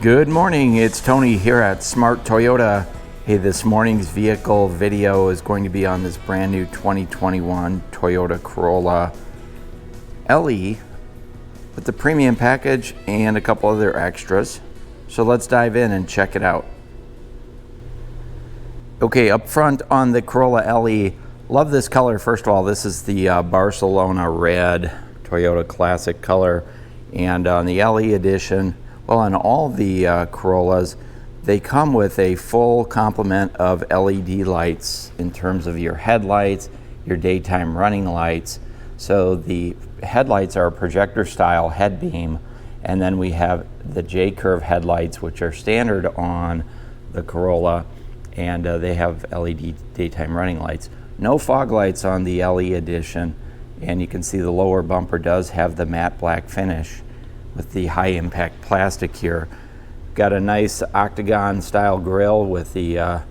Good morning, it's Tony here at Smart Toyota. Hey, this morning's vehicle video is going to be on this brand new 2021 Toyota Corolla LE with the premium package and a couple other extras. So let's dive in and check it out. Okay, up front on the Corolla LE, love this color. First of all, this is the Barcelona red Toyota classic color. And on the LE edition, well, on all the Corollas, they come with a full complement of LED lights in terms of your headlights, your daytime running lights. So the headlights are a projector style head beam, and then we have the J-curve headlights, which are standard on the Corolla, and they have LED daytime running lights. No fog lights on the LE edition, and you can see the lower bumper does have the matte black finish with the high impact plastic here. Got a nice octagon style grille with the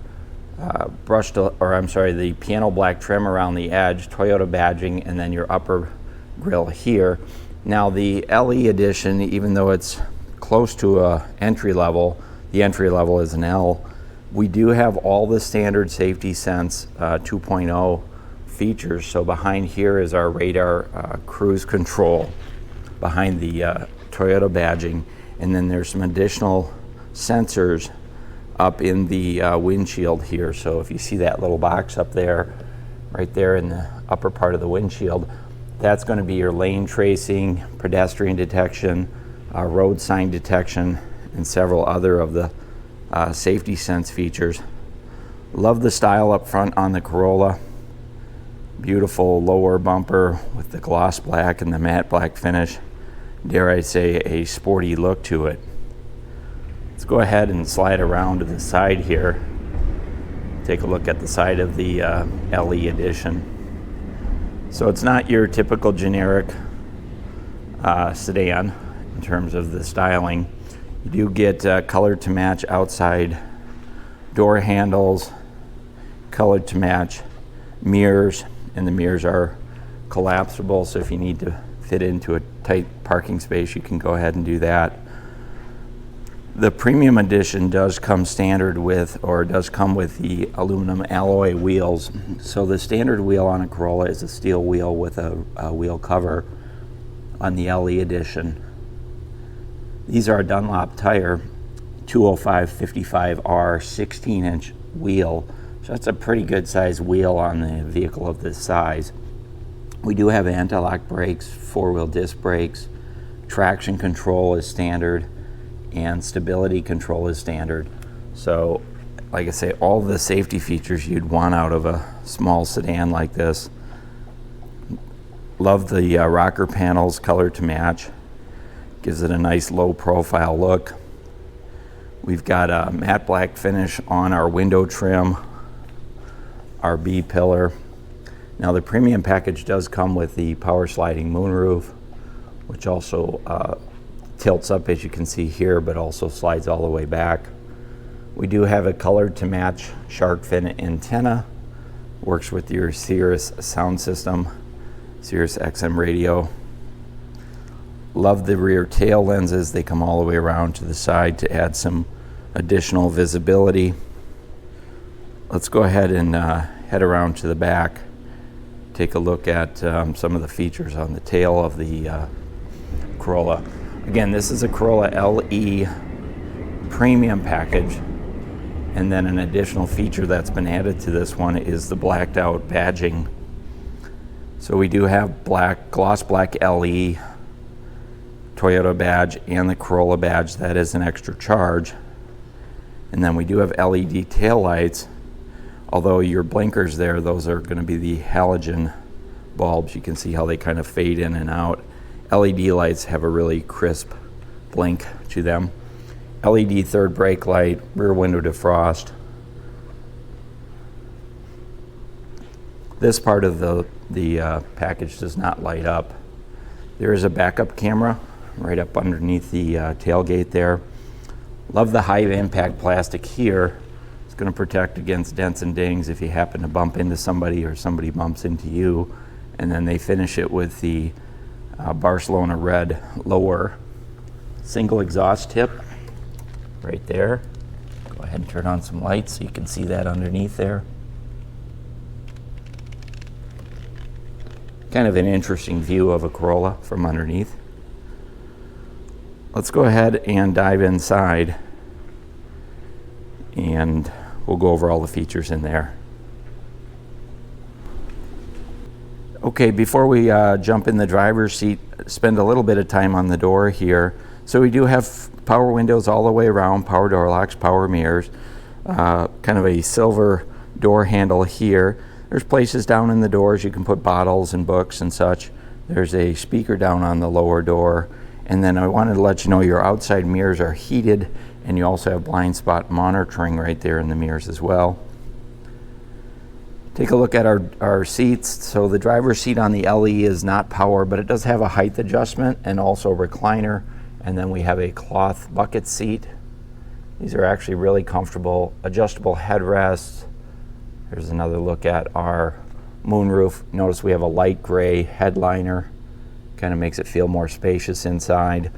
the piano black trim around the edge, Toyota badging, and then your upper grille here. Now the LE edition, even though it's close to a entry level, the entry level is an L, we do have all the standard Safety Sense 2.0 features. So behind here is our radar cruise control behind the Toyota badging, and then there's some additional sensors up in the windshield here. So if you see that little box up there, right there in the upper part of the windshield, that's going to be your lane tracing, pedestrian detection, road sign detection, and several other of the Safety Sense features. Love the style up front on the Corolla. Beautiful lower bumper with the gloss black and the matte black finish. Dare I say, a sporty look to it. Let's go ahead and slide around to the side here. Take a look at the side of the LE edition. So it's not your typical generic sedan in terms of the styling. You do get color to match outside door handles, color to match mirrors, and the mirrors are collapsible, so if you need to fit into a tight parking space, you can go ahead and do that. The premium edition does come standard with, or does come with, the aluminum alloy wheels. So the standard wheel on a Corolla is a steel wheel with a wheel cover. On the LE edition, these are a Dunlop tire 205/55R 16-inch wheel. So that's a pretty good size wheel on the vehicle of this size. We do have anti-lock brakes, four-wheel disc brakes, traction control is standard, and stability control is standard. So, like I say, all the safety features you'd want out of a small sedan like this. Love the rocker panels, color to match. Gives it a nice low profile look. We've got a matte black finish on our window trim, our B pillar. Now the premium package does come with the power sliding moonroof, which also tilts up, as you can see here, but also slides all the way back. We do have a color to match shark fin antenna. Works with your Sirius sound system, Sirius XM radio. Love the rear tail lenses. They come all the way around to the side to add some additional visibility. Let's go ahead and head around to the back. Take a look at some of the features on the tail of the Corolla. Again, this is a Corolla LE premium package, and then an additional feature that's been added to this one is the blacked out badging. So we do have gloss black LE Toyota badge and the Corolla badge. That is an extra charge. And then we do have LED tail lights. Although your blinkers there, those are going to be the halogen bulbs. You can see how they kind of fade in and out. LED lights have a really crisp blink to them. LED third brake light, rear window defrost. This part of the package does not light up. There is a backup camera right up underneath the tailgate there. Love the high impact plastic here. It's going to protect against dents and dings if you happen to bump into somebody or somebody bumps into you. And then they finish it with the Barcelona red lower single exhaust tip. right there. Go ahead and turn on some lights so you can see that underneath there. Kind of an interesting view of a Corolla from underneath. Let's go ahead and dive inside and we'll go over all the features in there. Okay, before we jump in the driver's seat, spend a little bit of time on the door here. So we do have power windows all the way around, power door locks, power mirrors, kind of a silver door handle here. There's places down in the doors you can put bottles and books and such. There's a speaker down on the lower door. And then I wanted to let you know your outside mirrors are heated, and you also have blind spot monitoring right there in the mirrors as well. Take a look at our seats. So the driver's seat on the LE is not power, but it does have a height adjustment and also a recliner. And then we have a cloth bucket seat. These are actually really comfortable, adjustable headrests. Here's another look at our moonroof. Notice we have a light gray headliner. Kind of makes it feel more spacious inside.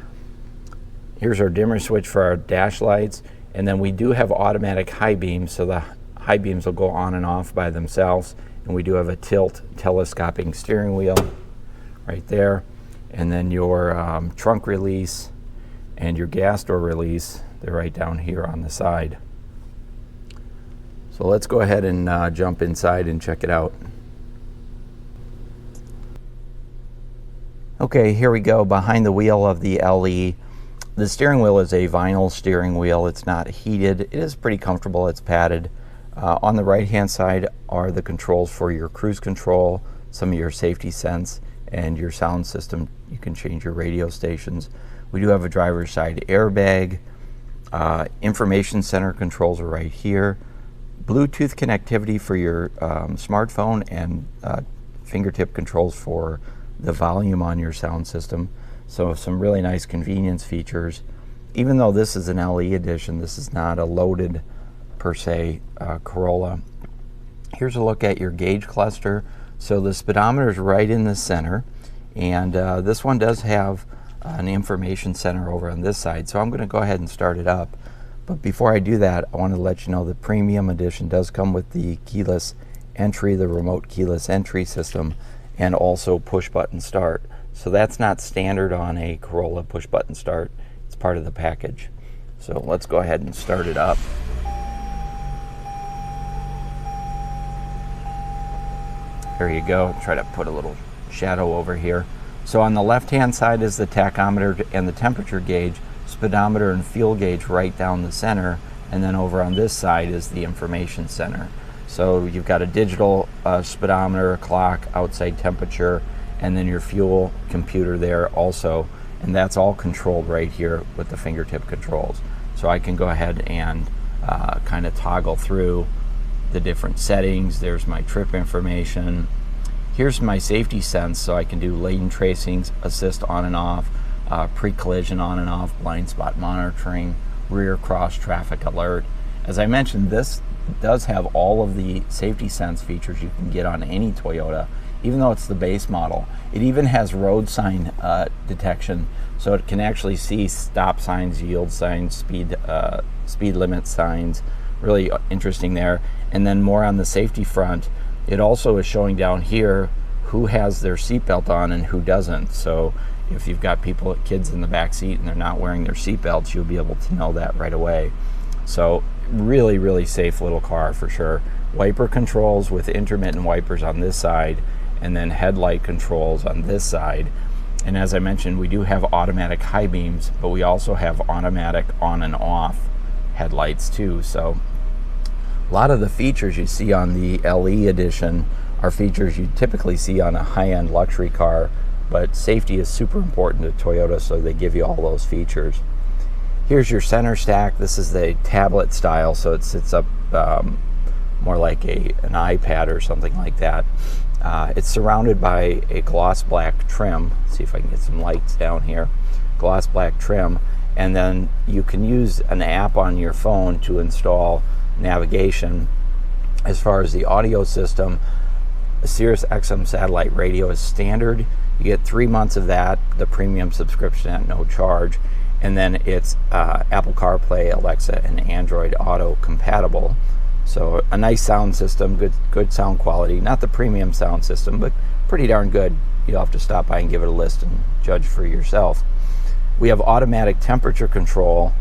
Here's our dimmer switch for our dash lights. And then we do have automatic high beams, so the high beams will go on and off by themselves. And we do have a tilt telescoping steering wheel right there. And then your trunk release and your gas door release, they're right down here on the side. So let's go ahead and jump inside and check it out. Okay, here we go behind the wheel of the LE. The steering wheel is a vinyl steering wheel. It's not heated. It is pretty comfortable. It's padded. On the right hand side are the controls for your cruise control, some of your safety sense, and your sound system. You can change your radio stations. We do have a driver's side airbag. Information center controls are right here. Bluetooth connectivity for your smartphone, and fingertip controls for the volume on your sound system. So some really nice convenience features. Even though this is an LE edition, this is not a loaded per se Corolla. Here's a look at your gauge cluster. So the speedometer is right in the center, and this one does have an information center over on this side. So I'm going to go ahead and start it up. But before I do that, I want to let you know the premium edition does come with the keyless entry, the remote keyless entry system, and also push button start. So that's not standard on a Corolla, push button start. It's part of the package. So let's go ahead and start it up. There you go. Try to put a little shadow over here. So on the left hand side is the tachometer and the temperature gauge, speedometer and fuel gauge right down the center, and then over on this side is the information center. So you've got a digital speedometer, a clock, outside temperature, and then your fuel computer there also, and that's all controlled right here with the fingertip controls. So I can go ahead and kind of toggle through the different settings. There's my trip information. Here's my safety sense, so I can do lane tracing, assist on and off, pre-collision on and off, blind spot monitoring, rear cross traffic alert. As I mentioned, this does have all of the safety sense features you can get on any Toyota, even though it's the base model. It even has road sign detection, so it can actually see stop signs, yield signs, speed limit signs. Really interesting there. And then more on the safety front, it also is showing down here who has their seatbelt on and who doesn't. So if you've got kids in the back seat and they're not wearing their seatbelts, you'll be able to know that right away. So really, really safe little car for sure. Wiper controls with intermittent wipers on this side, and then headlight controls on this side. And as I mentioned, we do have automatic high beams, but we also have automatic on and off headlights too. So a lot of the features you see on the LE edition are features you typically see on a high-end luxury car, but safety is super important to Toyota, so they give you all those features. Here's your center stack. This is the tablet style, so it sits up more like an iPad or something like that. It's surrounded by a gloss black trim. Let's see if I can get some lights down here. Gloss black trim, and then you can use an app on your phone to install navigation. As far as the audio system, a Sirius XM satellite radio is standard. You get 3 months of that, the premium subscription at no charge. And then it's Apple CarPlay, Alexa, and Android Auto compatible. So a nice sound system, good sound quality. Not the premium sound system, but pretty darn good. You'll have to stop by and give it a list and judge for yourself. We have automatic temperature control,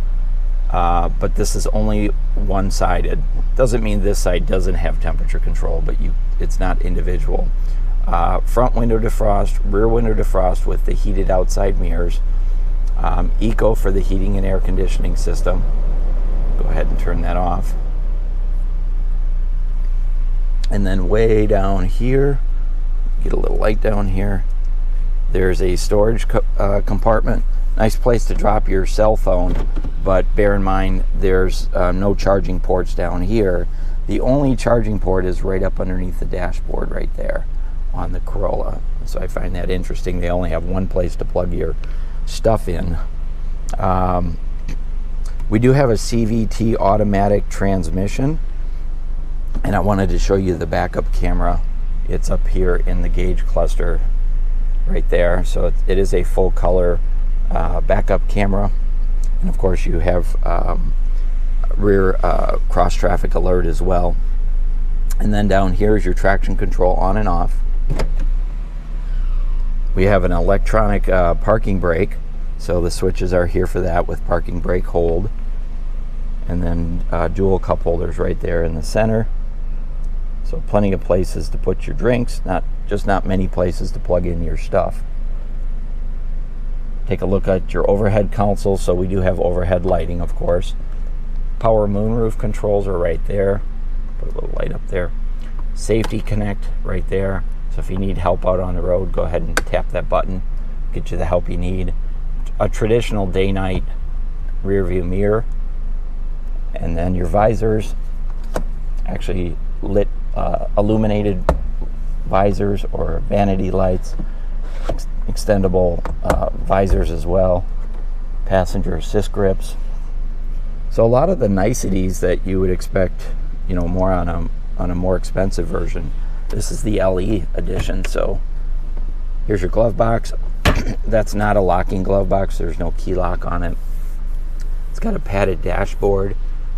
but this is only one-sided. Doesn't mean this side doesn't have temperature control, but it's not individual. Front window defrost, rear window defrost with the heated outside mirrors. Eco for the heating and air conditioning system. Go ahead and turn that off. And then way down here, get a little light down here, there's a storage compartment. Nice place to drop your cell phone, but bear in mind there's no charging ports down here. The only charging port is right up underneath the dashboard right there on the Corolla. So I find that interesting. They only have one place to plug your stuff in. We do have a CVT automatic transmission, and I wanted to show you the backup camera. It's up here in the gauge cluster right there. So it is a full color backup camera, and of course you have rear cross traffic alert as well. And then down here is your traction control on and off. We have an electronic parking brake, so the switches are here for that with parking brake hold, and then dual cup holders right there in the center. So plenty of places to put your drinks, not many places to plug in your stuff. Take a look at your overhead console. So we do have overhead lighting, of course. Power moonroof controls are right there. Put a little light up there. Safety connect right there. So if you need help out on the road, go ahead and tap that button. Get you the help you need. A traditional day-night rear view mirror. And then your visors, actually lit illuminated visors or vanity lights. Extendable visors as well. Passenger assist grips. So a lot of the niceties that you would expect, more on a more expensive version. This is the LE edition. So here's your glove box. That's not a locking glove box. There's no key lock on it. It's got a padded dashboard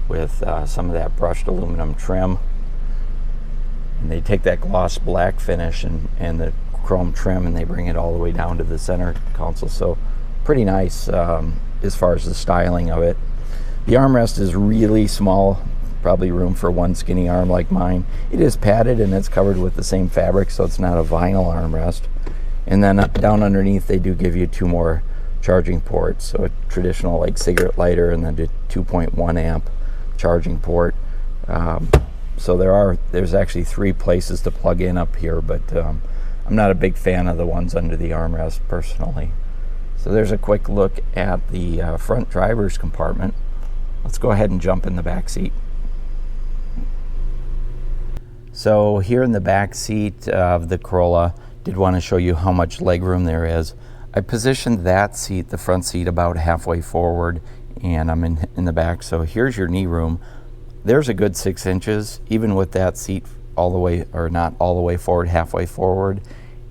with some of that brushed aluminum trim. And they take that gloss black finish and the chrome trim, and they bring it all the way down to the center console. So pretty nice as far as the styling of it. The armrest is really small, probably room for one skinny arm like mine. It is padded and it's covered with the same fabric, so it's not a vinyl armrest. And then down underneath they do give you two more charging ports. So a traditional like cigarette lighter, and then the 2.1 amp charging port. So there's actually 3 places to plug in up here, but I'm not a big fan of the ones under the armrest personally. So there's a quick look at the front driver's compartment. Let's go ahead and jump in the back seat. So here in the back seat of the Corolla, did want to show you how much legroom there is. I positioned that seat, the front seat, about halfway forward, and I'm in the back. So here's your knee room. There's a good 6 inches, even with that seat all the way, or not all the way forward, halfway forward.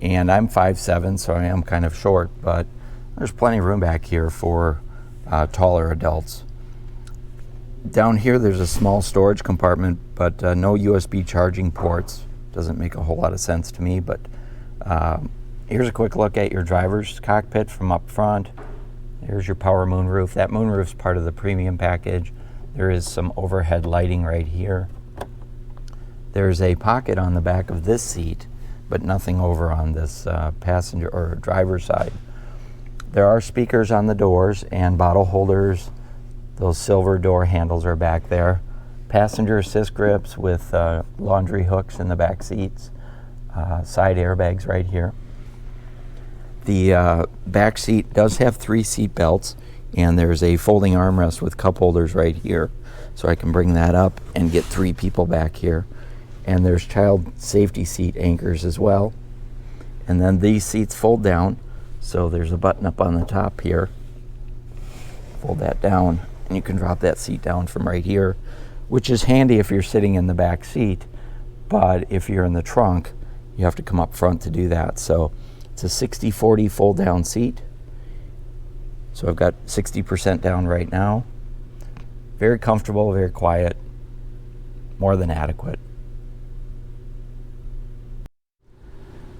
And I'm 5'7", so I am kind of short, but there's plenty of room back here for taller adults. Down here there's a small storage compartment, but no USB charging ports. Doesn't make a whole lot of sense to me, but here's a quick look at your driver's cockpit from up front. There's your power moonroof. That moonroof's part of the premium package. There is some overhead lighting right here. There's a pocket on the back of this seat, but nothing over on this passenger or driver's side. There are speakers on the doors and bottle holders. Those silver door handles are back there. Passenger assist grips with laundry hooks in the back seats. Side airbags right here. The back seat does have 3 seat belts, and there's a folding armrest with cup holders right here. So I can bring that up and get 3 people back here. And there's child safety seat anchors as well. And then these seats fold down. So there's a button up on the top here. Fold that down, and you can drop that seat down from right here, which is handy if you're sitting in the back seat. But if you're in the trunk, you have to come up front to do that. So it's a 60-40 fold down seat. So I've got 60% down right now. Very comfortable, very quiet, more than adequate.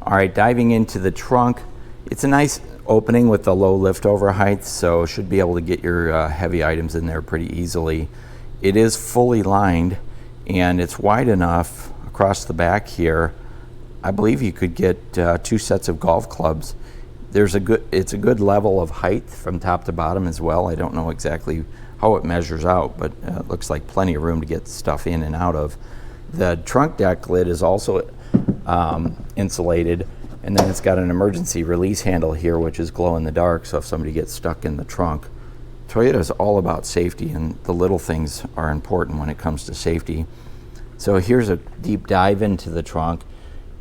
All right, diving into the trunk. It's a nice opening with the low liftover height, so should be able to get your heavy items in there pretty easily. It is fully lined, and it's wide enough across the back here. I believe you could get 2 sets of golf clubs. It's a good level of height from top to bottom as well. I don't know exactly how it measures out, but it looks like plenty of room to get stuff in and out of. The trunk deck lid is also insulated, and then it's got an emergency release handle here, which is glow in the dark, so if somebody gets stuck in the trunk. Toyota is all about safety, and the little things are important when it comes to safety. So here's a deep dive into the trunk.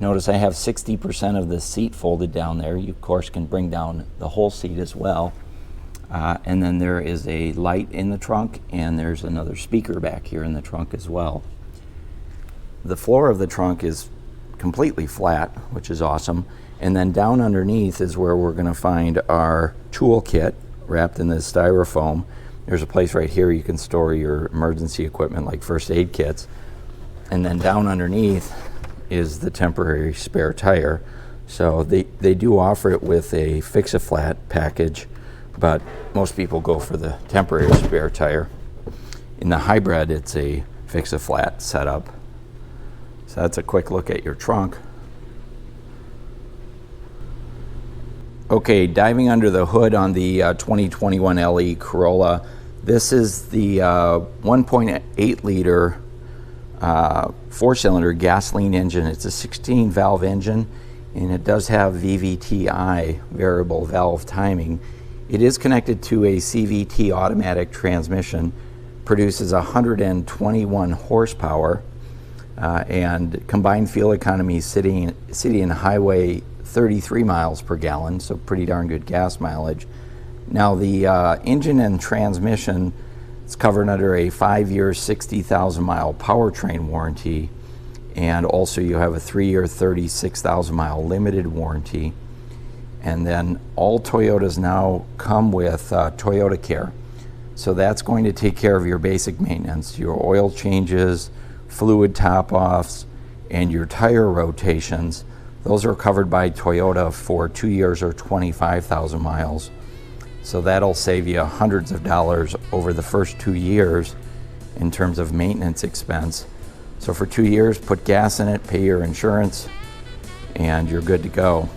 Notice I have 60% of the seat folded down there. You of course can bring down the whole seat as well. And then there is a light in the trunk, and there's another speaker back here in the trunk as well. The floor of the trunk is completely flat, which is awesome. And then down underneath is where we're going to find our tool kit wrapped in this styrofoam. There's a place right here you can store your emergency equipment like first aid kits. And then down underneath is the temporary spare tire. So they do offer it with a fix-a-flat package, but most people go for the temporary spare tire. In the hybrid, it's a fix-a-flat setup. So that's a quick look at your trunk. Okay, diving under the hood on the 2021 LE Corolla. This is the 1.8 liter 4-cylinder gasoline engine. It's a 16 valve engine, and it does have VVTi, variable valve timing. It is connected to a CVT automatic transmission, produces 121 horsepower, and combined fuel economy city and highway 33 miles per gallon, so pretty darn good gas mileage. Now the engine and transmission is covered under a 5-year, 60,000 mile powertrain warranty, and also you have a 3-year, 36,000 mile limited warranty. And then all Toyotas now come with Toyota Care. So that's going to take care of your basic maintenance, your oil changes, fluid top-offs, and your tire rotations. Those are covered by Toyota for 2 years or 25,000 miles. So that'll save you hundreds of dollars over the first 2 years in terms of maintenance expense. So for 2 years, put gas in it, pay your insurance, and you're good to go.